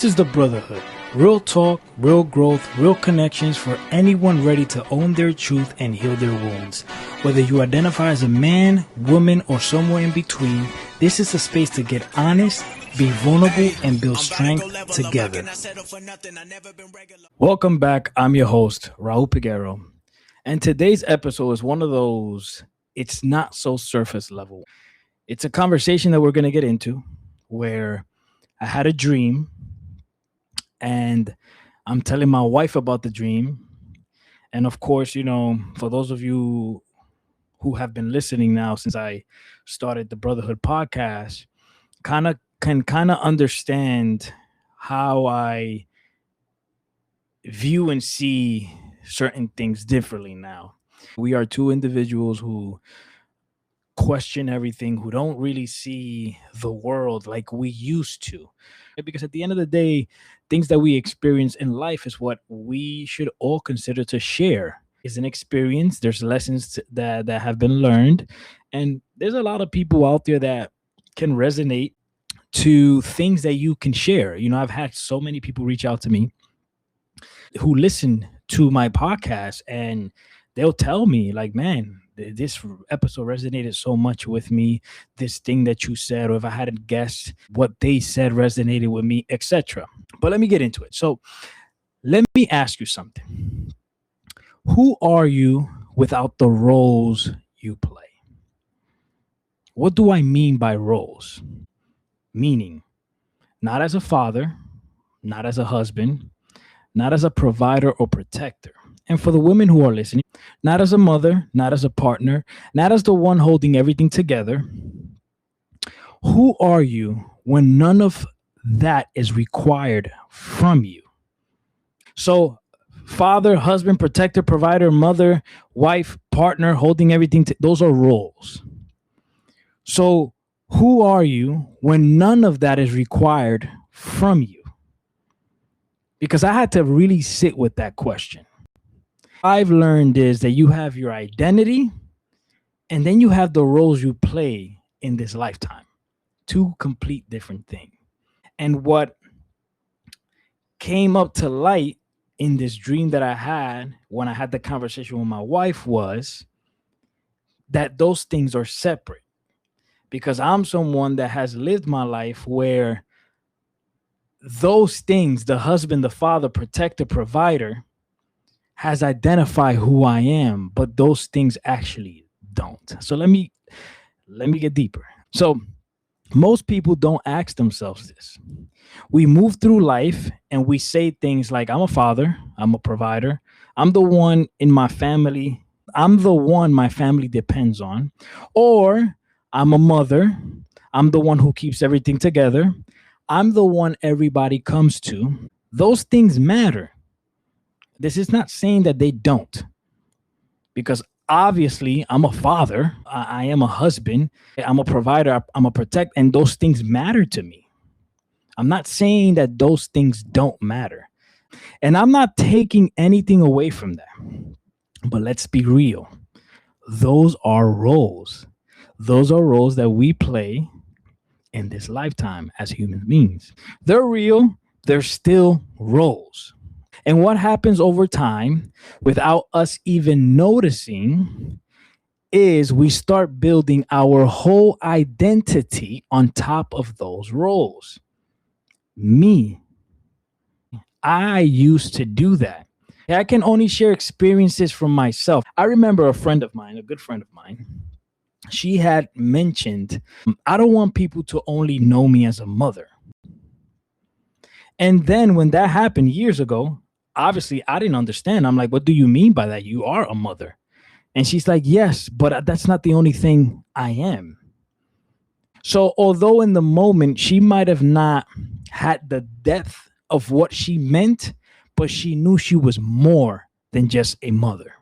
This is the Brotherhood. Real talk, real growth, real connections for anyone ready to own their truth and heal their wounds. Whether you identify as a man, woman, or somewhere in between, this is a space to get honest, be vulnerable, and build strength together. Welcome back. I'm your host, Raul Peguero. And today's episode is one of those, it's not so surface level. It's a conversation that we're going to get into where I had a dream. And I'm telling my wife about the dream. And of course, for those of you who have been listening now since I started the Brotherhood Podcast, can understand how I view and see certain things differently now. We are two individuals who question everything, who don't really see the world like we used to. Because at the end of the day, things that we experience in life is what we should all consider to share. It's an experience. There's lessons that have been learned. And there's a lot of people out there that can resonate to things that you can share. I've had so many people reach out to me who listen to my podcast and they'll tell me like, man, this episode resonated so much with me. This thing that you said, or if I hadn't guessed what they said resonated with me, etc. But let me get into it. So let me ask you something. Who are you without the roles you play? What do I mean by roles? Meaning, not as a father, not as a husband, not as a provider or protector. And for the women who are listening, not as a mother, not as a partner, not as the one holding everything together. Who are you when none of that is required from you? So father, husband, protector, provider, mother, wife, partner, holding everything, those are roles. So who are you when none of that is required from you? Because I had to really sit with that question. I've learned is that you have your identity and then you have the roles you play in this lifetime. Two complete different things. And what came up to light in this dream that I had when I had the conversation with my wife was that those things are separate. Because I'm someone that has lived my life where those things, the husband, the father, protector, provider, has identified who I am, but those things actually don't. So let me get deeper. So most people don't ask themselves this. We move through life and we say things like, I'm a father, I'm a provider, I'm the one in my family, I'm the one my family depends on, or I'm a mother, I'm the one who keeps everything together, I'm the one everybody comes to. Those things matter. This is not saying that they don't, because obviously I'm a father, I am a husband, I'm a provider, I'm a protector, and those things matter to me. I'm not saying that those things don't matter. And I'm not taking anything away from that. But let's be real. Those are roles. Those are roles that we play in this lifetime as human beings. They're real. They're still roles. And what happens over time without us even noticing is we start building our whole identity on top of those roles. Me, I used to do that. I can only share experiences from myself. I remember a friend of mine, a good friend of mine, she had mentioned, I don't want people to only know me as a mother. And then when that happened years ago, obviously, I didn't understand. I'm like, what do you mean by that? You are a mother. And she's like, yes, but that's not the only thing I am. So although in the moment, she might have not had the depth of what she meant, but she knew she was more than just a mother.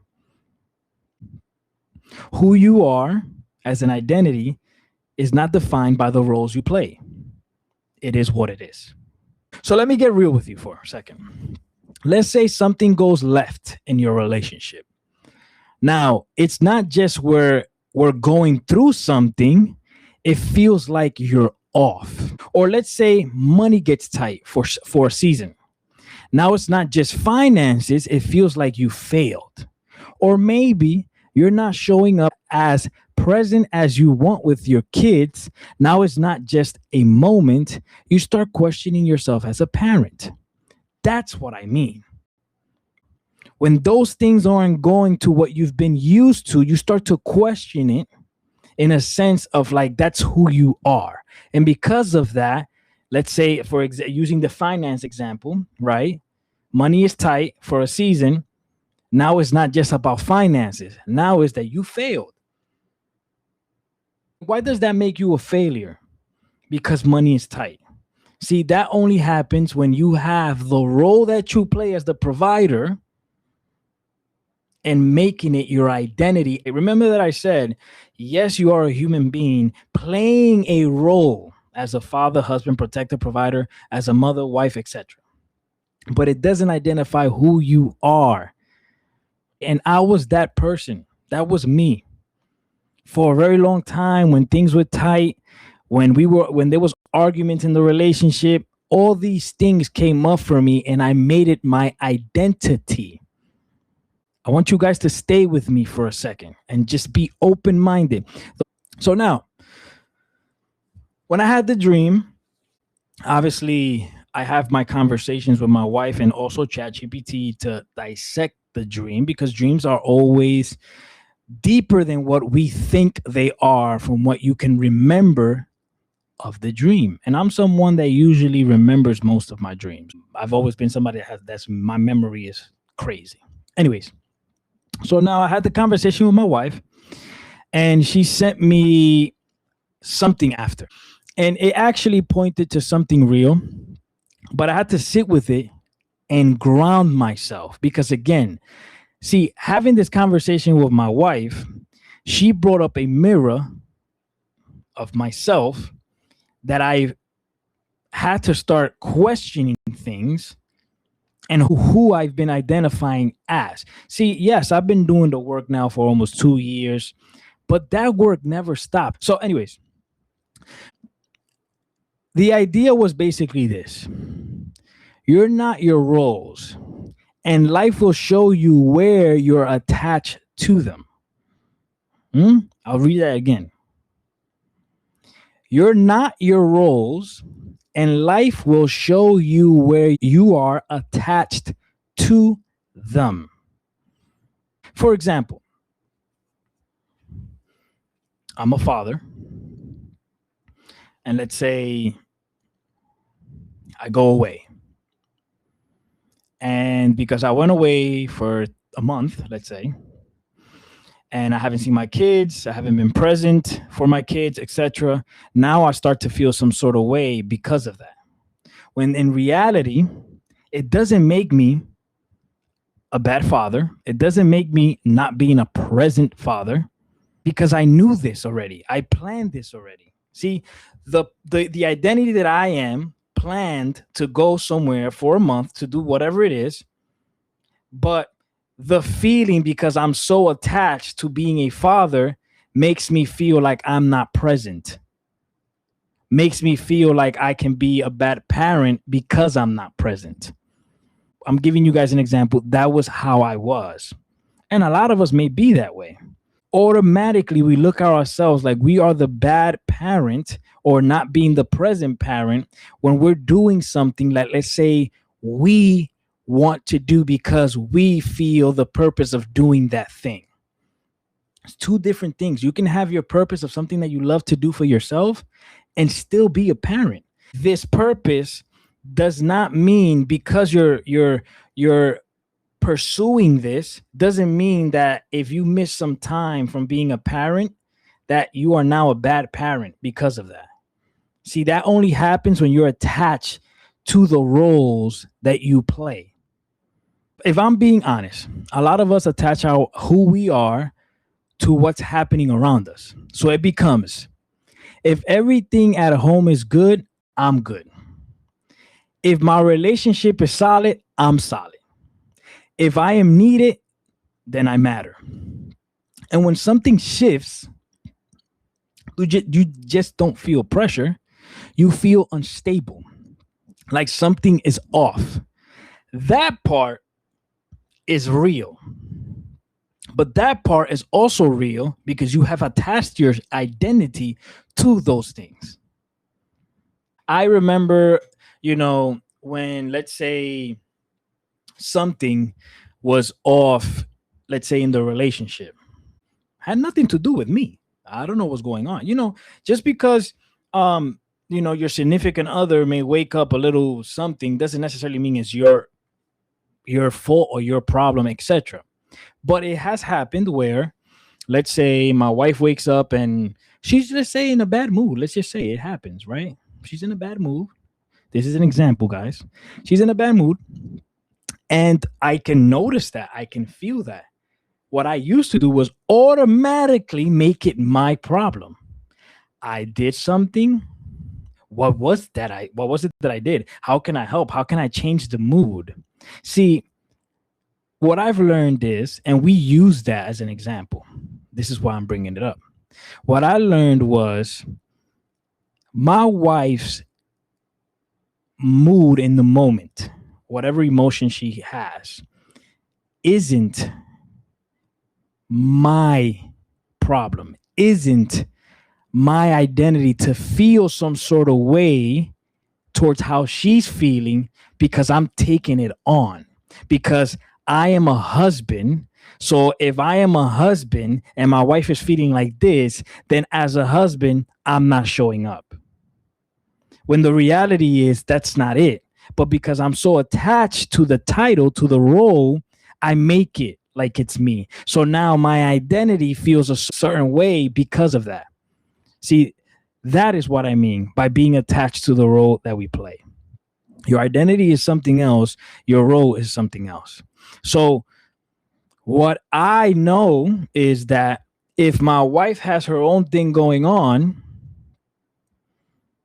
Who you are as an identity is not defined by the roles you play. It is what it is. So let me get real with you for a second. Let's say something goes left in your relationship. Now, it's not just where we're going through something. It feels like you're off. Or let's say money gets tight for a season. Now it's not just finances, it feels like you failed. Or maybe you're not showing up as present as you want with your kids. Now it's not just a moment, you start questioning yourself as a parent. That's what I mean. When those things aren't going to what you've been used to, you start to question it in a sense of like that's who you are. And because of that, let's say using the finance example, right? Money is tight for a season. Now it's not just about finances. Now it's that you failed. Why does that make you a failure? Because money is tight. See, that only happens when you have the role that you play as the provider and making it your identity. Remember that I said, yes, you are a human being playing a role as a father, husband, protector, provider, as a mother, wife, etc. But it doesn't identify who you are. And I was that person. That was me. For a very long time when things were tight, when there was arguments in the relationship, all these things came up for me and I made it my identity. I want you guys to stay with me for a second and just be open-minded. So now, when I had the dream, obviously I have my conversations with my wife and also ChatGPT to dissect the dream, because dreams are always deeper than what we think they are from what you can remember of the dream. And I'm someone that usually remembers most of my dreams. I've always been somebody that's my memory is crazy. Anyways, so now I had the conversation with my wife and she sent me something after. And it actually pointed to something real, but I had to sit with it and ground myself because, again, see, having this conversation with my wife, she brought up a mirror of myself that I had to start questioning things and who I've been identifying as. See, yes, I've been doing the work now for almost 2 years, but that work never stopped. So, anyways, the idea was basically this: you're not your roles, and life will show you where you're attached to them. I'll read that again. You're not your roles, and life will show you where you are attached to them. For example, I'm a father, and let's say I go away. And because I went away for a month, let's say, and I haven't seen my kids, I haven't been present for my kids, etc. Now I start to feel some sort of way because of that. When in reality, it doesn't make me a bad father. It doesn't make me not being a present father because I knew this already. I planned this already. See, the identity that I am planned to go somewhere for a month to do whatever it is, but the feeling, because I'm so attached to being a father, makes me feel like I'm not present. Makes me feel like I can be a bad parent because I'm not present. I'm giving you guys an example. That was how I was. And a lot of us may be that way. Automatically, we look at ourselves like we are the bad parent or not being the present parent when we're doing something like, let's say, we want to do because we feel the purpose of doing that thing. It's two different things. You can have your purpose of something that you love to do for yourself and still be a parent. This purpose does not mean because you're pursuing this doesn't mean that if you miss some time from being a parent that you are now a bad parent because of that. See, that only happens when you're attached to the roles that you play. If I'm being honest, a lot of us attach our who we are to what's happening around us. So it becomes, if everything at home is good, I'm good. If my relationship is solid, I'm solid. If I am needed, then I matter. And when something shifts, you just don't feel pressure. You feel unstable, like something is off. That part is real. But that part is also real because you have attached your identity to those things. I remember, when, let's say, something was off, let's say in the relationship, had nothing to do with me. I don't know what's going on. Just because your significant other may wake up a little something doesn't necessarily mean it's your fault or your problem, etc. But it has happened where, let's say, my wife wakes up and she's, let's say, in a bad mood. Let's just say it happens, right? She's in a bad mood. This is an example, guys. She's in a bad mood, and I can notice that. I can feel that. What I used to do was automatically make it my problem. I did something. What was it that I did? How can I help? How can I change the mood? See, what I've learned is, and we use that as an example. This is why I'm bringing it up. What I learned was my wife's mood in the moment, whatever emotion she has, isn't my problem, isn't my identity to feel some sort of way towards how she's feeling, because I'm taking it on. Because I am a husband. So if I am a husband and my wife is feeling like this, then as a husband, I'm not showing up. When the reality is that's not it. But because I'm so attached to the title, to the role, I make it like it's me. So now my identity feels a certain way because of that. See, that is what I mean by being attached to the role that we play. Your identity is something else. Your role is something else. So what I know is that if my wife has her own thing going on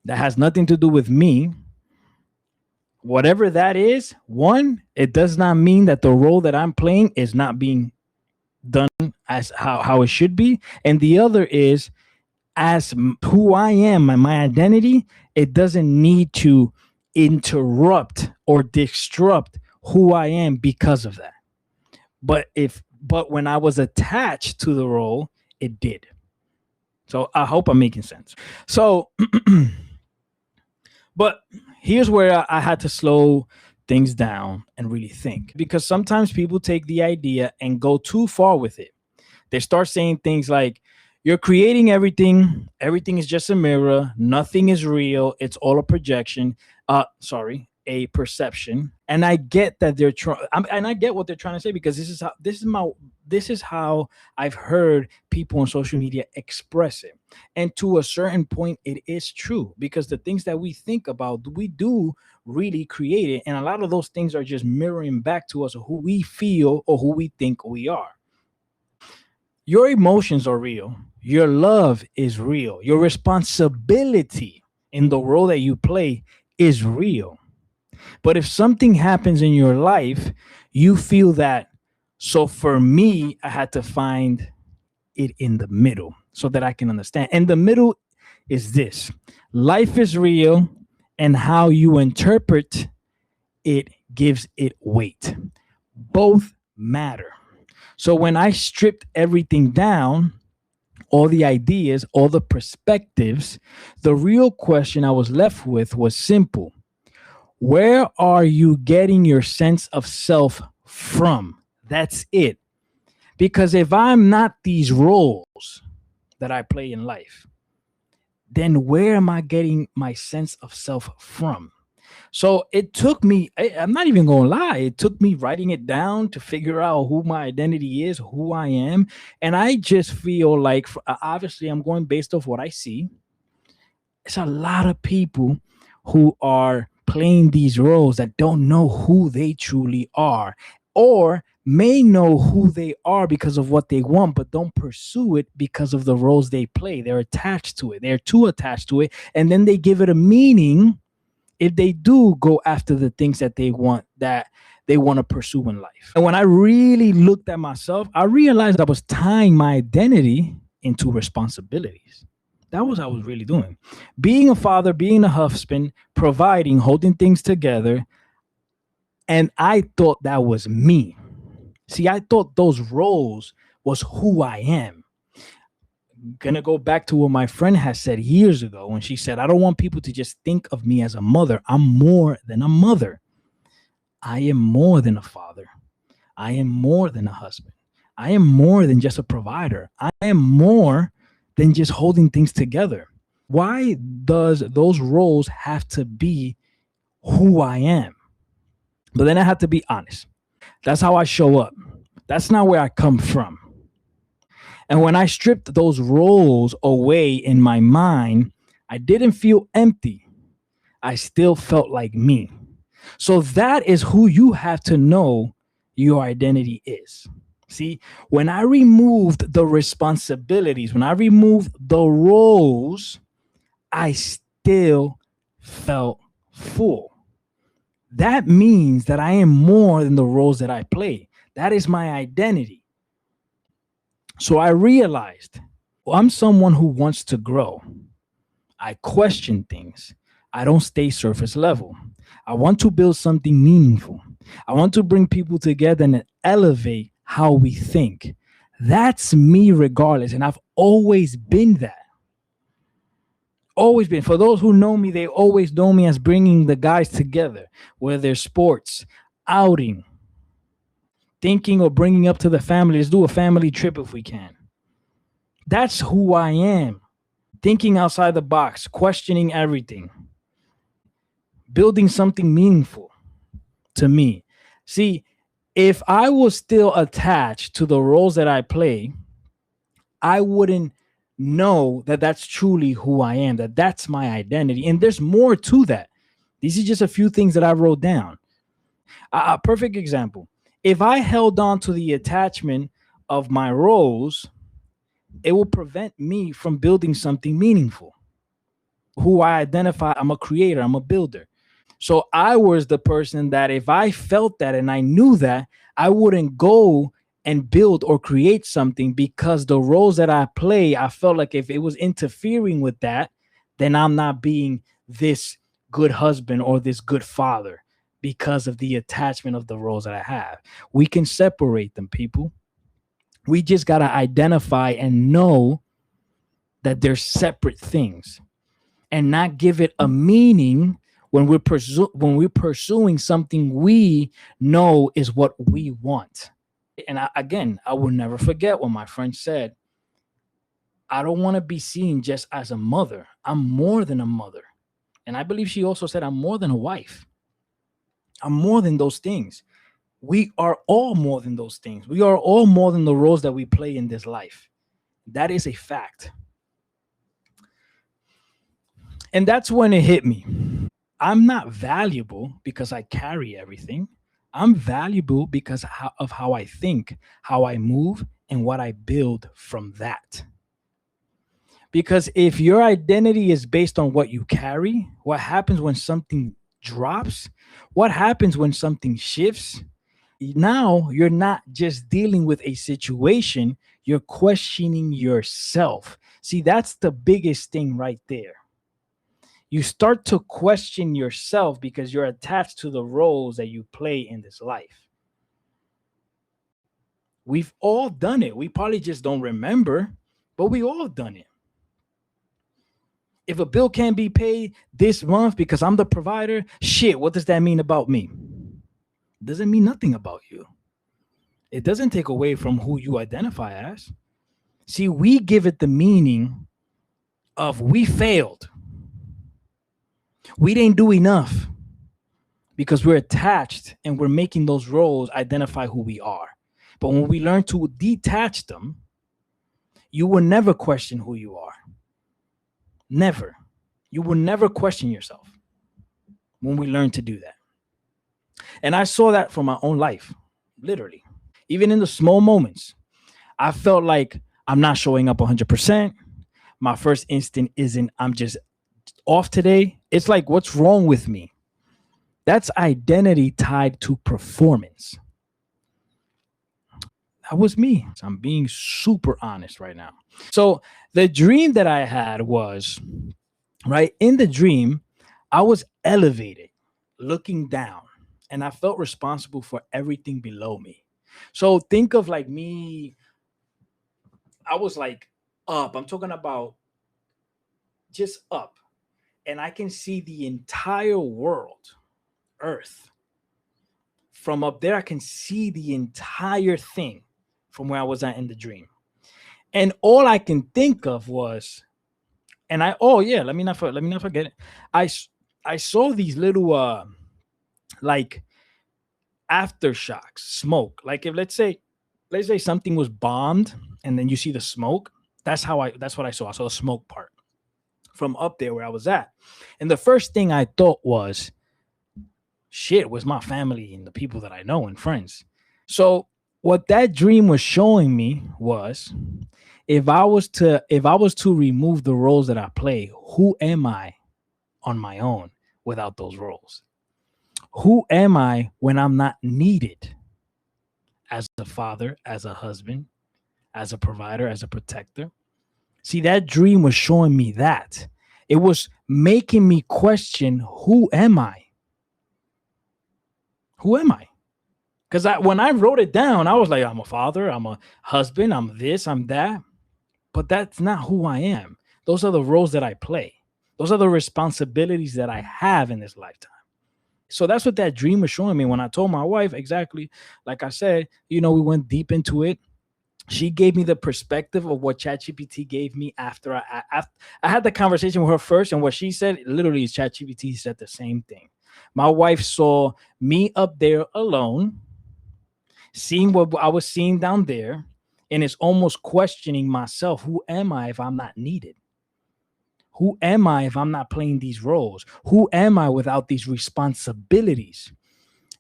that has nothing to do with me, whatever that is, one, it does not mean that the role that I'm playing is not being done as how it should be. And the other is, as who I am and my identity, it doesn't need to interrupt or disrupt who I am because of that. But when I was attached to the role, it did. So I hope I'm making sense. So but here's where I had to slow things down and really think, because sometimes people take the idea and go too far with it. They start saying things like, you're creating everything. Everything is just a mirror. Nothing is real. It's all a projection. A perception. And I get that they're trying, and I get what they're trying to say, because this is how I've heard people on social media express it. And to a certain point, it is true, because the things that we think about, we do really create it, and a lot of those things are just mirroring back to us who we feel or who we think we are. Your emotions are real. Your love is real. Your responsibility in the role that you play is real. But if something happens in your life, you feel that, so for me, I had to find it in the middle so that I can understand. And the middle is this: life is real, and how you interpret it gives it weight. Both matter. So when I stripped everything down, all the ideas, all the perspectives, the real question I was left with was simple. Where are you getting your sense of self from? That's it. Because if I'm not these roles that I play in life, then where am I getting my sense of self from? So it took me, I'm not even going to lie, it took me writing it down to figure out who my identity is, who I am. And I just feel like, obviously, I'm going based off what I see. It's a lot of people who are playing these roles that don't know who they truly are, or may know who they are because of what they want, but don't pursue it because of the roles they play. They're attached to it. They're too attached to it. And then they give it a meaning if they do go after the things that they want to pursue in life. And when I really looked at myself, I realized I was tying my identity into responsibilities. That was what I was really doing. Being a father, being a husband, providing, holding things together. And I thought that was me. See, I thought those roles was who I am. Gonna go back to what my friend has said years ago when she said, I don't want people to just think of me as a mother. I'm more than a mother. I am more than a father. I am more than a husband. I am more than just a provider. I am more than just holding things together. Why does those roles have to be who I am? But then I have to be honest. That's how I show up. That's not where I come from. And when I stripped those roles away in my mind, I didn't feel empty. I still felt like me. So that is who you have to know your identity is. See, when I removed the responsibilities, when I removed the roles, I still felt full. That means that I am more than the roles that I play. That is my identity. So I realized I'm someone who wants to grow. I question things. I don't stay surface level. I want to build something meaningful. I want to bring people together and elevate how we think. That's me regardless. And I've always been that. Always been. For those who know me, they always know me as bringing the guys together, whether it's sports, outing, thinking or bringing up to the family. Let's do a family trip if we can. That's who I am. Thinking outside the box, questioning everything, building something meaningful to me. See, if I was still attached to the roles that I play, I wouldn't know that that's truly who I am, that that's my identity. And there's more to that. These are just a few things that I wrote down. A perfect example. If I held on to the attachment of my roles, it will prevent me from building something meaningful. Who I identify, I'm a creator, I'm a builder. So I was the person that if I felt that and I knew that, I wouldn't go and build or create something because the roles that I play, I felt like if it was interfering with that, then I'm not being this good husband or this good father because of the attachment of the roles that I have. We can separate them, people. We just got to identify and know that they're separate things and not give it a meaning when we're pursuing something we know is what we want. And again, I will never forget what my friend said. I don't want to be seen just as a mother. I'm more than a mother. And I believe she also said, I'm more than a wife. I'm more than those things. We are all more than those things. We are all more than the roles that we play in this life. That is a fact. And that's when it hit me. I'm not valuable because I carry everything. I'm valuable because of how I think, how I move, and what I build from that. Because if your identity is based on what you carry, what happens when something drops, what happens when something shifts, now you're not just dealing with a situation, you're questioning yourself. See, that's the biggest thing right there. You start to question yourself because you're attached to the roles that you play in this life. We've all done it. We probably just don't remember, but we all done it. If a bill can't be paid this month because I'm the provider, shit, what does that mean about me? It doesn't mean nothing about you. It doesn't take away from who you identify as. See, we give it the meaning of we failed. We didn't do enough because we're attached and we're making those roles identify who we are. But when we learn to detach them, you will never question who you are. Never. You will never question yourself when we learn to do that. And I saw that from my own life, literally. Even in the small moments, I felt like I'm not showing up 100%. My first instinct isn't, I'm just off today. It's like, what's wrong with me? That's identity tied to performance. That was me. I'm being super honest right now. So the dream that I had was, right, in the dream, I was elevated, looking down, and I felt responsible for everything below me. So think of like me, I was like up. I'm talking about just up, and I can see the entire world, Earth. From up there, I can see the entire thing from where I was at in the dream. And all I can think of was, and I, oh yeah, let me not forget it. I I saw these little like aftershocks, smoke. Like if let's say something was bombed and then you see the smoke. That's what I saw. I saw the smoke part from up there where I was at. And the first thing I thought was, shit, was my family and the people that I know and friends. So what that dream was showing me was, if I was to remove the roles that I play, who am I on my own without those roles? Who am I when I'm not needed as a father, as a husband, as a provider, as a protector? See, that dream was showing me that. It was making me question, who am I? Who am I? Because when I wrote it down, I was like, I'm a father, I'm a husband, I'm this, I'm that. But that's not who I am. Those are the roles that I play. Those are the responsibilities that I have in this lifetime. So that's what that dream was showing me when I told my wife, exactly like I said, we went deep into it. She gave me the perspective of what ChatGPT gave me after I had the conversation with her first, and what she said literally is ChatGPT said the same thing. My wife saw me up there alone, seeing what I was seeing down there, and it's almost questioning myself. Who am I if I'm not needed? Who am I if I'm not playing these roles? Who am I without these responsibilities?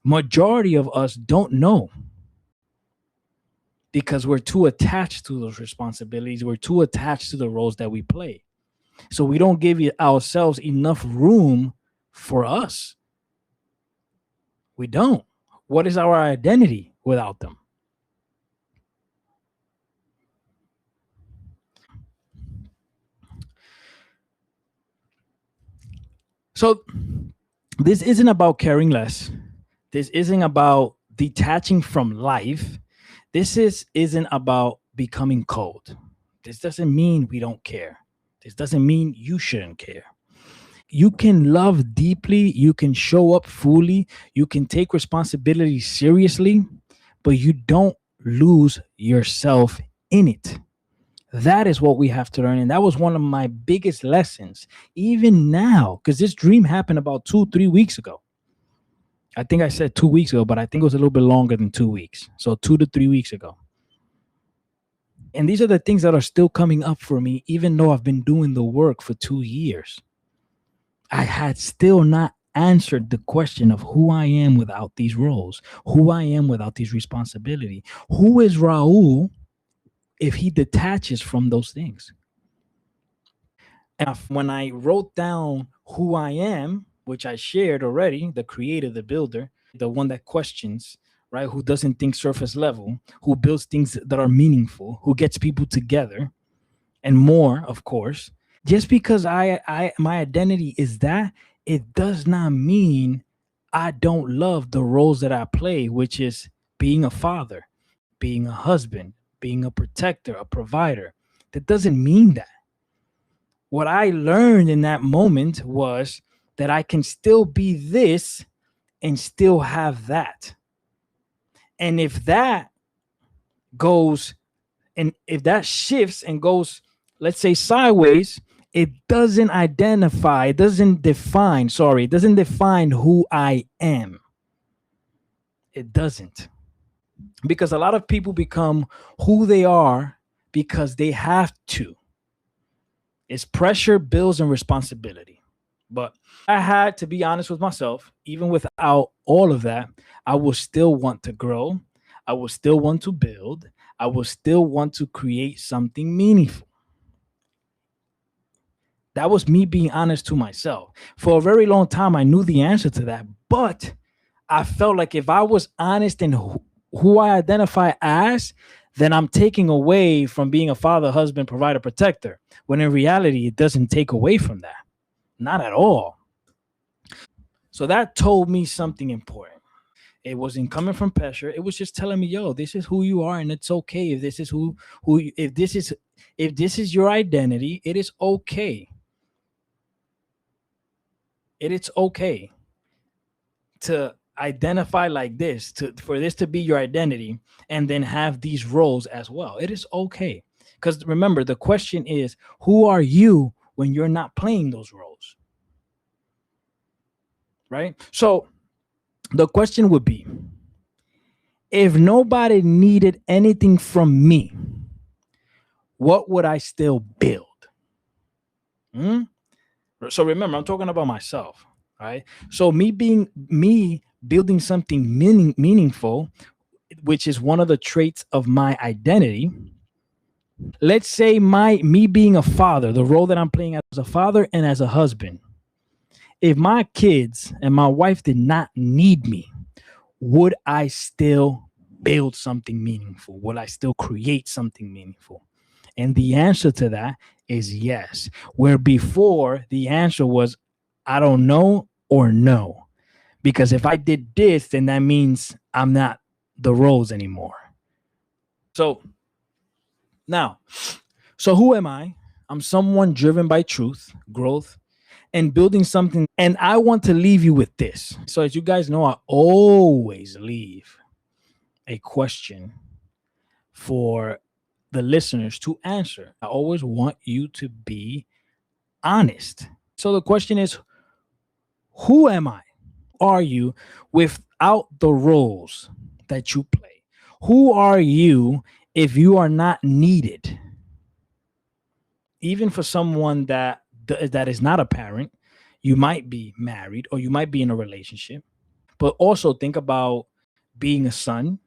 Majority of us don't know because we're too attached to those responsibilities. We're too attached to the roles that we play. So we don't give ourselves enough room for us. We don't. What is our identity without them? So this isn't about caring less. This isn't about detaching from life. Isn't about becoming cold. This doesn't mean we don't care. This doesn't mean you shouldn't care. You can love deeply, you can show up fully, you can take responsibility seriously, but you don't lose yourself in it. That is what we have to learn. And that was one of my biggest lessons, even now, because this dream happened about 2, 3 weeks ago. I think I said 2 weeks ago, but I think it was a little bit longer than 2 weeks. So 2 to 3 weeks ago. And these are the things that are still coming up for me, even though I've been doing the work for 2 years. I had still not answered the question of who I am without these roles, who I am without these responsibility. Who is Raul if he detaches from those things? And when I wrote down who I am, which I shared already, the creator, the builder, the one that questions, right? Who doesn't think surface level, who builds things that are meaningful, who gets people together, and more, of course. Just because my identity is that, it does not mean I don't love the roles that I play, which is being a father, being a husband, being a protector, a provider. That doesn't mean that. What I learned in that moment was that I can still be this and still have that. And if that goes, and if that shifts and goes, let's say sideways, it doesn't identify, it doesn't define who I am. It doesn't. Because a lot of people become who they are because they have to. It's pressure, bills, and responsibility. But I had to be honest with myself. Even without all of that, I will still want to grow. I will still want to build. I will still want to create something meaningful. That was me being honest to myself. For a very long time, I knew the answer to that, but I felt like if I was honest in who I identify as, then I'm taking away from being a father, husband, provider, protector. When in reality, it doesn't take away from that. Not at all. So that told me something important. It wasn't coming from pressure. It was just telling me, yo, this is who you are, and it's okay. If this is if this is your identity, it is okay. It is okay to identify like this, to for this to be your identity, and then have these roles as well. It is okay. Because remember, the question is, who are you when you're not playing those roles? Right? So the question would be, if nobody needed anything from me, what would I still build? Hmm? So remember, I'm talking about myself, right? So me building something meaningful, which is one of the traits of my identity. Let's say my me being a father, the role that I'm playing as a father and as a husband. If my kids and my wife did not need me, would I still build something meaningful? Would I still create something meaningful? And the answer to that is yes. Where before the answer was, I don't know or no. Because if I did this, then that means I'm not the roles anymore. So now, so who am I? I'm someone driven by truth, growth, and building something. And I want to leave you with this. So, as you guys know, I always leave a question for the listeners to answer. I always want you to be honest. So, the question is, who am I? Are you without the roles that you play? Who are you if you are not needed? Even for someone that is not a parent, you might be married or you might be in a relationship. But also think about being a son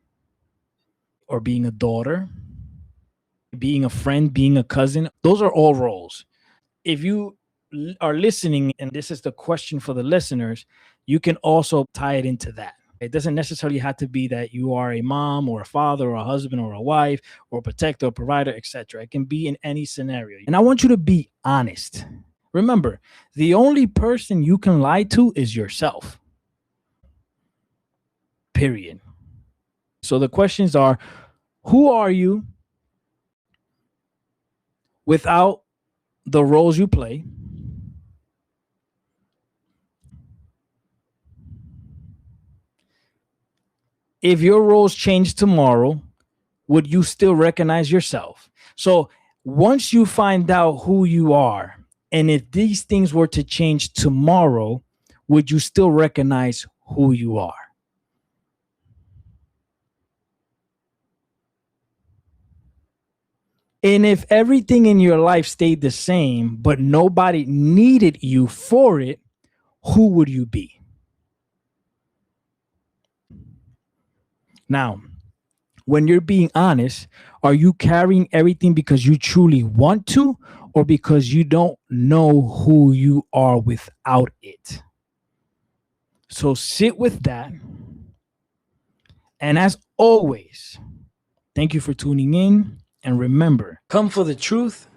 or being a daughter, being a friend, being a cousin. Those are all roles. If you are listening and this is the question for the listeners, you can also tie it into that. It doesn't necessarily have to be that you are a mom or a father or a husband or a wife or a protector or provider, etc. It can be in any scenario. And I want you to be honest. Remember, the only person you can lie to is yourself. Period. So the questions are, who are you without the roles you play? If your roles change tomorrow, would you still recognize yourself? So once you find out who you are, and if these things were to change tomorrow, would you still recognize who you are? And if everything in your life stayed the same, but nobody needed you for it, who would you be? Now, when you're being honest, are you carrying everything because you truly want to or because you don't know who you are without it? So sit with that. And as always, thank you for tuning in. And remember, come for the truth,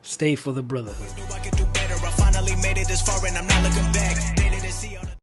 stay for the brotherhood. I finally made it this far and I'm not looking back.